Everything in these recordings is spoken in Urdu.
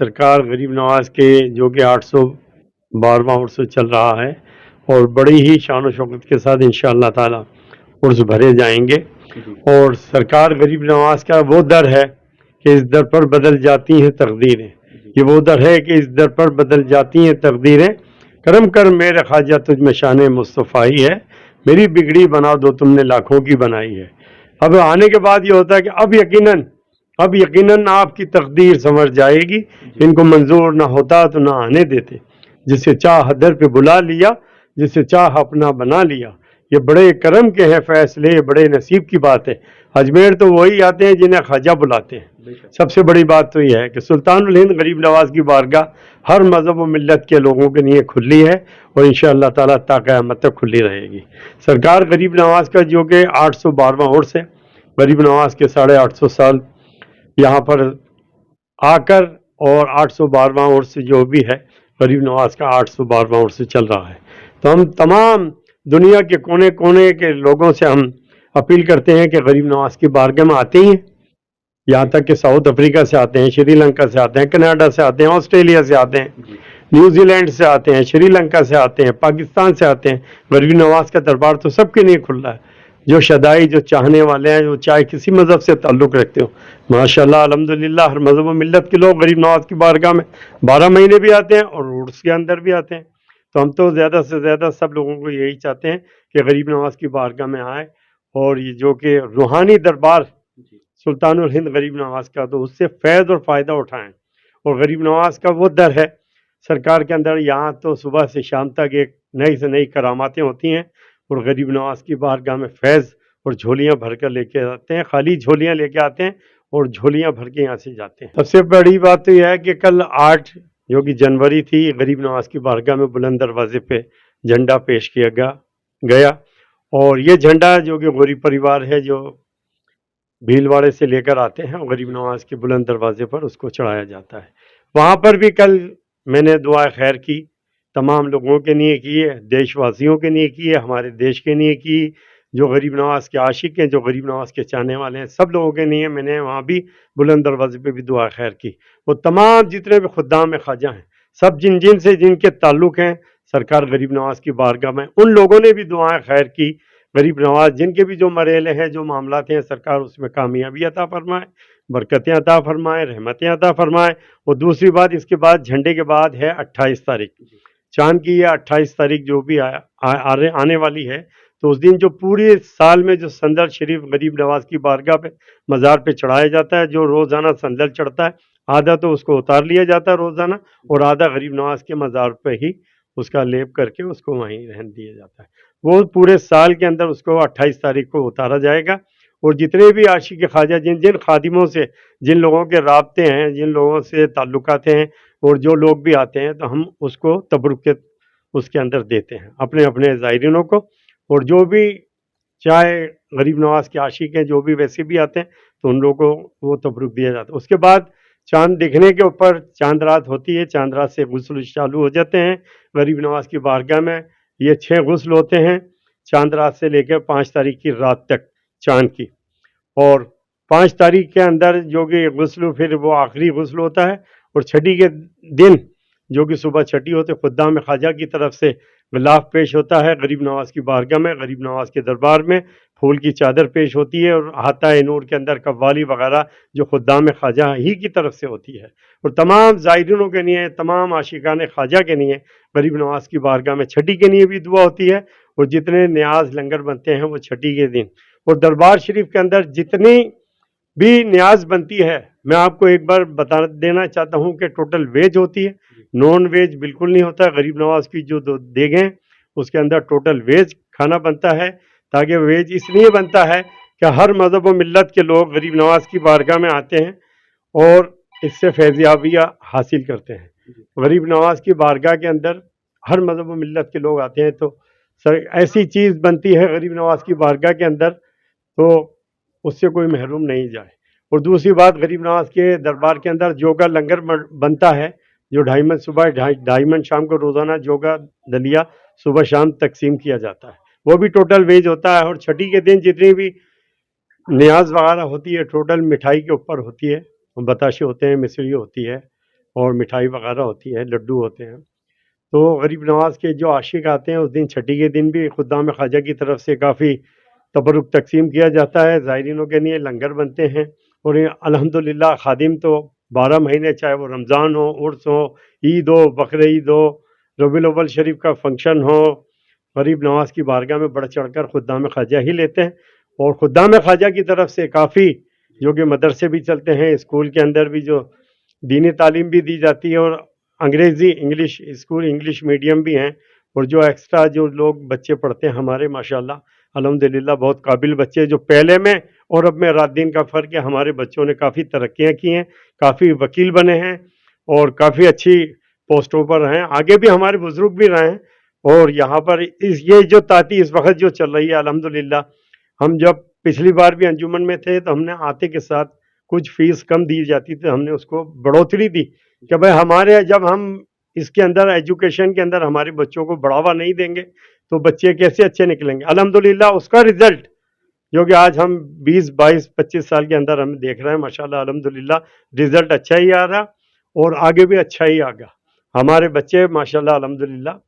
سرکار غریب نواز کے جو کہ 812واں عرس چل رہا ہے اور بڑی ہی شان و شوکت کے ساتھ انشاءاللہ تعالی عرس بھرے جائیں گے. اور سرکار غریب نواز کا وہ در ہے کہ اس در پر بدل جاتی ہیں تقدیریں. یہ وہ در ہے کہ اس در پر بدل جاتی ہیں تقدیریں. کرم کر میرے خواجہ تجھ میں شان مصطفی ہے، میری بگڑی بنا دو تم نے لاکھوں کی بنائی ہے. اب آنے کے بعد یہ ہوتا ہے کہ اب یقیناً آپ کی تقدیر سنور جائے گی. ان کو منظور نہ ہوتا تو نہ آنے دیتے، جسے چاہ در پہ بلا لیا، جسے چاہ اپنا بنا لیا. یہ بڑے کرم کے ہیں فیصلے، یہ بڑے نصیب کی بات ہے. اجمیر تو وہی آتے ہیں جنہیں خواجہ بلاتے ہیں. سب سے بڑی بات تو یہ ہے کہ سلطان الہند غریب نواز کی بارگاہ ہر مذہب و ملت کے لوگوں کے لیے کھلی ہے اور انشاءاللہ تعالیٰ تا قیامت تک کھلی رہے گی. سرکار غریب نواز کا جو کہ 812واں عرس ہے، غریب نواز کے 850 سال یہاں پر آ کر، اور 812واں عرس جو بھی ہے غریب نواز کا 812واں عرس چل رہا ہے. تو ہم تمام دنیا کے کونے کونے کے لوگوں سے ہم اپیل کرتے ہیں کہ غریب نواز کی بارگاہ میں آتے ہی ہیں. یہاں تک کہ ساؤتھ افریقہ سے آتے ہیں، شری لنکا سے آتے ہیں، کینیڈا سے آتے ہیں، آسٹریلیا سے آتے ہیں، نیوزی لینڈ سے آتے ہیں، شری لنکا سے آتے ہیں، پاکستان سے آتے ہیں. غریب نواز کا دربار تو سب کے لیے کھل رہا ہے. جو شدائی، جو چاہنے والے ہیں، جو چاہے کسی مذہب سے تعلق رکھتے ہو، ماشاءاللہ الحمدللہ ہر مذہب و ملت کے لوگ غریب نواز کی بارگاہ میں 12 مہینے بھی آتے ہیں اور عرس کے اندر بھی آتے ہیں. تو ہم تو زیادہ سے زیادہ سب لوگوں کو یہی چاہتے ہیں کہ غریب نواز کی بارگاہ میں آئیں اور یہ جو کہ روحانی دربار سلطان الہند غریب نواز کا، تو اس سے فیض اور فائدہ اٹھائیں. اور غریب نواز کا وہ در ہے سرکار کے اندر، یہاں تو صبح سے شام تک ایک نئی سے نئی کراماتیں ہوتی ہیں اور غریب نواز کی بارگاہ میں فیض اور جھولیاں بھر کر لے کے آتے ہیں. خالی جھولیاں لے کے آتے ہیں اور جھولیاں بھر کے یہاں سے جاتے ہیں. سب سے بڑی بات تو یہ ہے کہ کل 8 جو کہ جنوری تھی، غریب نواز کی بارگاہ میں بلند دروازے پہ جھنڈا پیش کیا گیا. اور یہ جھنڈا جو کہ غوری پریوار ہے جو بھیلواڑے سے لے کر آتے ہیں، غریب نواز کے بلند دروازے پر اس کو چڑھایا جاتا ہے. وہاں پر بھی کل میں نے دعا خیر کی، تمام لوگوں کے لیے کی ہے، دیش واسیوں کے لیے کی ہے، ہمارے دیش کے لیے کی، جو غریب نواز کے عاشق ہیں، جو غریب نواز کے چاہنے والے ہیں، سب لوگوں کے لیے میں نے وہاں بھی بلند دروازے پہ بھی دعا خیر کی. وہ تمام جتنے بھی خدام خواجہ ہیں، سب جن کے تعلق ہیں سرکار غریب نواز کی بارگاہ میں، ان لوگوں نے بھی دعائیں خیر کی. غریب نواز جن کے بھی جو مریلے ہیں، جو معاملات ہیں، سرکار اس میں کامیابی عطا فرمائے، برکتیں عطا فرمائے، رحمتیں عطا فرمائے. اور دوسری بات، اس کے بعد جھنڈے کے بعد ہے 28 تاریخ چاند کی. یہ 28 تاریخ جو بھی آنے والی ہے، تو اس دن جو پورے سال میں جو سندل شریف غریب نواز کی بارگاہ پہ مزار پہ چڑھایا جاتا ہے، جو روزانہ سندل چڑھتا ہے، آدھا تو اس کو اتار لیا جاتا ہے روزانہ اور آدھا غریب نواز کے مزار پہ ہی اس کا لیپ کر کے اس کو وہیں رہن دیا جاتا ہے. وہ پورے سال کے اندر اس کو 28 تاریخ کو اتارا جائے گا. اور جتنے بھی عاشق خواجہ، جن خادموں سے، جن لوگوں کے رابطے ہیں، جن لوگوں سے تعلقات ہیں، اور جو لوگ بھی آتے ہیں، تو ہم اس کو تبرک اس کے اندر دیتے ہیں اپنے اپنے زائرینوں کو. اور جو بھی چاہے غریب نواز کے عاشق ہیں، جو بھی ویسے بھی آتے ہیں، تو ان لوگوں کو وہ تبرک دیا جاتا ہے. اس کے بعد چاند دکھنے کے اوپر چاند رات ہوتی ہے، چاند رات سے غسل چالو ہو جاتے ہیں غریب نواز کی بارگاہ میں. یہ 6 غسل ہوتے ہیں چاند رات سے لے کے 5 تاریخ کی رات تک چاند کی. اور 5 تاریخ کے اندر جو کہ غسل پھر وہ آخری غسل ہوتا ہے. اور چھٹی کے دن جو کہ صبح چھٹی ہوتے، خدام خواجہ کی طرف سے غلاف پیش ہوتا ہے غریب نواز کی بارگاہ میں، غریب نواز کے دربار میں پھول کی چادر پیش ہوتی ہے، اور احاطہ نور کے اندر قوالی وغیرہ جو خدام خواجہ ہی کی طرف سے ہوتی ہے. اور تمام زائرینوں کے لیے، تمام عاشقان خواجہ کے لیے غریب نواز کی بارگاہ میں چھٹی کے لیے بھی دعا ہوتی ہے. اور جتنے نیاز لنگر بنتے ہیں وہ چھٹی کے دن. اور دربار شریف کے اندر جتنی بھی نیاز بنتی ہے، میں آپ کو ایک بار بتا دینا چاہتا ہوں کہ ٹوٹل ویج ہوتی ہے، نان ویج بالکل نہیں ہوتا. غریب نواز کی جو دیگیں اس کے اندر ٹوٹل ویج کھانا بنتا ہے. تاکہ ویج اس لیے بنتا ہے کہ ہر مذہب و ملت کے لوگ غریب نواز کی بارگاہ میں آتے ہیں اور اس سے فیضیابیاں حاصل کرتے ہیں. غریب نواز کی بارگاہ کے اندر ہر مذہب و ملت کے لوگ آتے ہیں، تو ایسی چیز بنتی ہے غریب نواز کی بارگاہ کے اندر، تو اس سے کوئی محروم نہیں جائے. اور دوسری بات، غریب نواز کے دربار کے اندر جوگا لنگر بنتا ہے، جو 2.5 من صبح 2.5 من شام کو روزانہ جوگا دلیا صبح شام تقسیم کیا جاتا ہے. وہ بھی ٹوٹل ویج ہوتا ہے. اور چھٹی کے دن جتنی بھی نیاز وغیرہ ہوتی ہے ٹوٹل مٹھائی کے اوپر ہوتی ہے، بتاشے ہوتے ہیں، مصری ہوتی ہے، اور مٹھائی وغیرہ ہوتی ہے، لڈو ہوتے ہیں. تو غریب نواز کے جو عاشق آتے ہیں اس دن چھٹی کے دن بھی خدام خواجہ کی طرف سے کافی تبرک تقسیم کیا جاتا ہے. زائرینوں کے لیے لنگر بنتے ہیں اور الحمدللہ خادم تو 12 مہینے، چاہے وہ رمضان ہو، عرس ہو، عید ہو، بقرعید ہو، ربیع الاول شریف کا فنکشن ہو، غریب نواز کی بارگاہ میں بڑھ چڑھ کر خدام خواجہ ہی لیتے ہیں. اور خدام خواجہ کی طرف سے کافی جو کہ مدرسے بھی چلتے ہیں، اسکول کے اندر بھی جو دینی تعلیم بھی دی جاتی ہے، اور انگریزی انگلش اسکول انگلش میڈیم بھی ہیں. اور جو ایکسٹرا جو لوگ بچے پڑھتے ہیں ہمارے ماشاءاللہ الحمدللہ بہت قابل بچے جو پہلے میں اور اب میں رات دن کا فرق ہے. ہمارے بچوں نے کافی ترقیاں کی ہیں، کافی وکیل بنے ہیں اور کافی اچھی پوسٹوں پر ہیں. آگے بھی ہمارے بزرگ بھی رہے ہیں. اور یہاں پر یہ جو تاتی اس وقت جو چل رہی ہے الحمدللہ، ہم جب پچھلی بار بھی انجمن میں تھے تو ہم نے آتے کے ساتھ کچھ فیس کم دی جاتی تھی، ہم نے اس کو بڑھوتری دی کہ بھائی ہمارے جب ہم اس کے اندر ایجوکیشن کے اندر ہمارے بچوں کو بڑھاوا نہیں دیں گے تو بچے کیسے اچھے نکلیں گے. الحمدللہ اس کا رزلٹ جو کہ آج ہم 20 22 25 سال کے اندر ہم دیکھ رہے ہیں ماشاءاللہ الحمدللہ رزلٹ اچھا ہی آ رہا اور آگے بھی اچھا ہی آگا ہمارے بچے ماشاءاللہ الحمدللہ.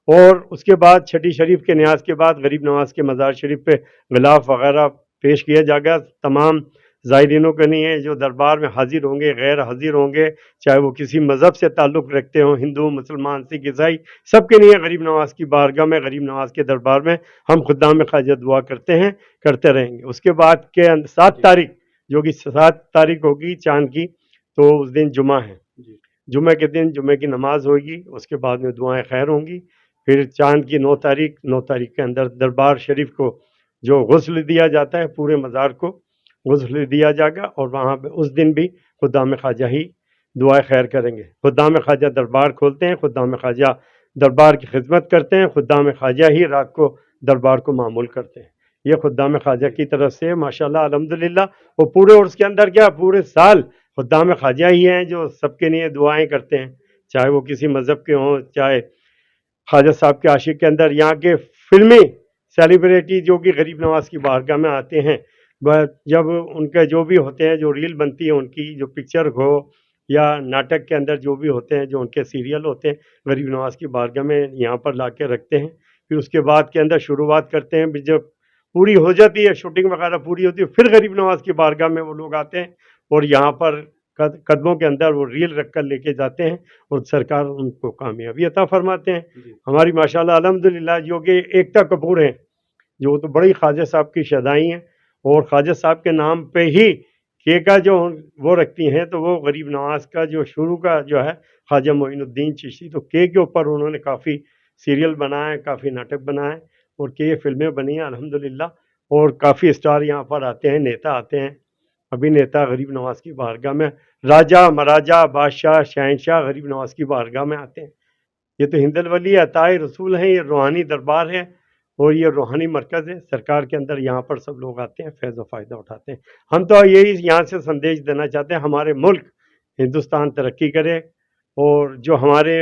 اور اس کے بعد چھٹی شریف کے نیاز کے بعد غریب نواز کے مزار شریف پہ غلاف وغیرہ پیش کیا جائے گا. تمام زائرینوں کے لیے جو دربار میں حاضر ہوں گے، غیر حاضر ہوں گے، چاہے وہ کسی مذہب سے تعلق رکھتے ہوں، ہندو، مسلمان، سکھ، عیسائی، سب کے لیے غریب نواز کی بارگاہ میں، غریب نواز کے دربار میں ہم خدام خواجہ دعا کرتے ہیں، کرتے رہیں گے. اس کے بعد کے 7 تاریخ جو کہ 7 تاریخ ہوگی چاند کی، تو اس دن جمعہ ہے. جمعہ کے دن جمعہ کی نماز ہوگی، اس کے بعد میں دعائیں خیر ہوں گی. پھر چاند کی 9 تاریخ کے اندر دربار شریف کو جو غسل دیا جاتا ہے، پورے مزار کو غسل دیا جائے گا اور وہاں پہ اس دن بھی خدام خواجہ ہی دعائیں خیر کریں گے. خدام خواجہ دربار کھولتے ہیں، خدام خواجہ دربار کی خدمت کرتے ہیں، خدام خواجہ ہی رات کو دربار کو معمول کرتے ہیں. یہ خدام خواجہ کی طرف سے ماشاءاللہ الحمدللہ. اور پورے عرس کے اندر کیا پورے سال خدام خواجہ ہی ہیں جو سب کے لیے دعائیں کرتے ہیں، چاہے وہ کسی مذہب کے ہوں، چاہے خواجہ صاحب کے عاشق کے اندر یہاں کے فلمی سیلیبریٹی جو کہ غریب نواز کی بارگاہ میں آتے ہیں، جب ان کے جو بھی ہوتے ہیں، جو ریل بنتی ہے ان کی، جو پکچر ہو یا ناٹک کے اندر جو بھی ہوتے ہیں، جو ان کے سیریل ہوتے ہیں، غریب نواز کی بارگاہ میں یہاں پر لا کے رکھتے ہیں. پھر اس کے بعد کے اندر شروعات کرتے ہیں. جب پوری ہو جاتی ہے شوٹنگ وغیرہ پوری ہوتی ہے، پھر غریب نواز کی بارگاہ میں وہ لوگ آتے ہیں اور یہاں پر قدموں کے اندر وہ ریل رکھ کر لے کے جاتے ہیں اور سرکار ان کو کامیابی عطا فرماتے ہیں. ہماری ماشاءاللہ الحمدللہ جو کہ ایکتا کپور ہیں، جو تو بڑی خواجہ صاحب کی شدائی ہیں اور خواجہ صاحب کے نام پہ ہی کیکا جو وہ رکھتی ہیں، تو وہ غریب نواز کا جو شروع کا جو ہے خواجہ معین الدین چشتی، تو کے اوپر انہوں نے کافی سیریل بنائے، کافی ناٹک بنائے اور کے فلمیں بنی ہیں الحمدللہ. اور کافی اسٹار یہاں پر آتے ہیں، نیتا آتے ہیں. ابھی نیتا غریب نواز کی بارگاہ میں راجہ مہاراجہ بادشاہ شہنشاہ غریب نواز کی بارگاہ میں آتے ہیں. یہ تو ہند الولی عطائے رسول ہیں، یہ روحانی دربار ہے اور یہ روحانی مرکز ہے. سرکار کے اندر یہاں پر سب لوگ آتے ہیں، فیض و فائدہ اٹھاتے ہیں. ہم تو یہی یہاں سے سندیش دینا چاہتے ہیں، ہمارے ملک ہندوستان ترقی کرے اور جو ہمارے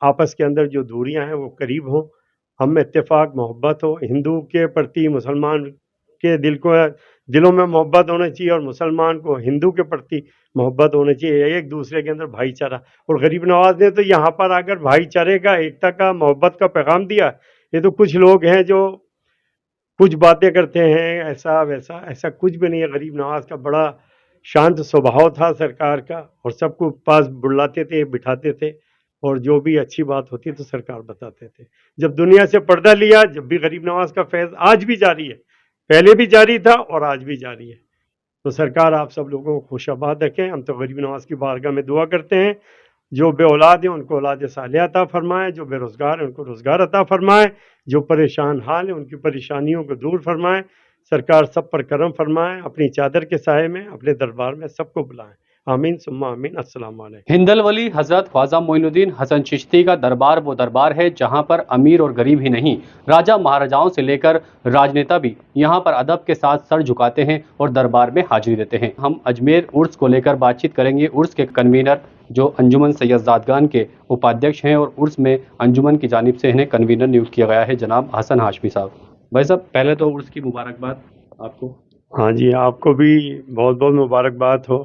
آپس کے اندر جو دوریاں ہیں وہ قریب ہوں، ہم میں اتفاق محبت ہو. ہندو کے پرتی مسلمان کے دلوں میں محبت ہونا چاہیے اور مسلمان کو ہندو کے پرتی محبت ہونا چاہیے، ایک دوسرے کے اندر بھائی چارہ. اور غریب نواز نے تو یہاں پر آ کر بھائی چارے کا، ایکتا کا، محبت کا پیغام دیا. یہ تو کچھ لوگ ہیں جو کچھ باتیں کرتے ہیں ایسا ویسا، ایسا کچھ بھی نہیں ہے. غریب نواز کا بڑا شانت سوبھاؤ تھا سرکار کا، اور سب کو پاس بلاتے تھے، بٹھاتے تھے اور جو بھی اچھی بات ہوتی تو سرکار بتاتے تھے. جب دنیا سے پردہ لیا، جب بھی غریب نواز کا فیض آج بھی جاری ہے، پہلے بھی جاری تھا اور آج بھی جاری ہے. تو سرکار آپ سب لوگوں کو خوش آباد رکھیں. ہم تو غریب نواز کی بارگاہ میں دعا کرتے ہیں، جو بے اولاد ہیں ان کو اولاد صالحہ عطا فرمائے، جو بے روزگار ہیں ان کو روزگار عطا فرمائے، جو پریشان حال ہیں ان کی پریشانیوں کو دور فرمائے. سرکار سب پر کرم فرمائے، اپنی چادر کے سائے میں اپنے دربار میں سب کو بلائیں. آمین ثم آمین. السلام علیکم. ہند الولی حضرت خواجہ معین الدین حسن چشتی کا دربار وہ دربار ہے جہاں پر امیر اور غریب ہی نہیں، راجہ مہاراجاؤں سے لے کر راجنیتا بھی یہاں پر ادب کے ساتھ سر جھکاتے ہیں اور دربار میں حاضری دیتے ہیں. ہم اجمیر عرس کو لے کر بات چیت کریں گے. عرس کے کنوینر جو انجمن سید زادگان کے اپادھیکش ہیں اور عرس میں انجمن کی جانب سے انہیں کنوینر نیوکت کیا گیا ہے، جناب حسن ہاشمی صاحب. بھائی صاحب پہلے تو عرس کی مبارکباد آپ کو. ہاں جی، آپ کو بھی بہت بہت مبارکباد ہو.